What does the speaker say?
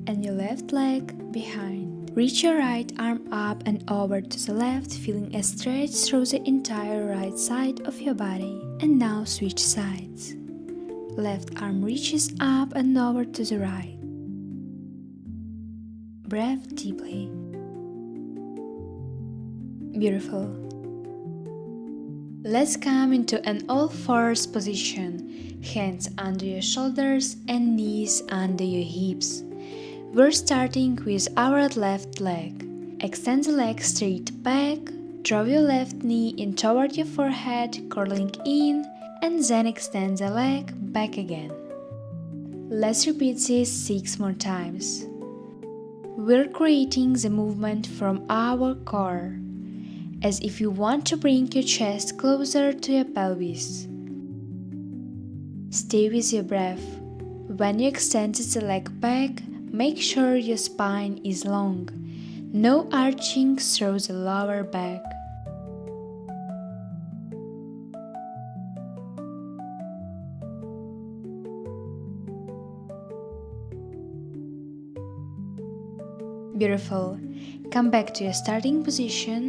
and your left leg behind. Reach your right arm up and over to the left, feeling a stretch through the entire right side of your body. And now switch sides. Left arm reaches up and over to the right. Breathe deeply. Beautiful. Let's come into an all-fours position. Hands under your shoulders and knees under your hips. We're starting with our left leg. Extend the leg straight back, draw your left knee in toward your forehead, curling in, and then extend the leg back again. Let's repeat this 6 more times. We're creating the movement from our core, as if you want to bring your chest closer to your pelvis. Stay with your breath. When you extend the leg back, make sure your spine is long. No arching through the lower back. Beautiful. Come back to your starting position.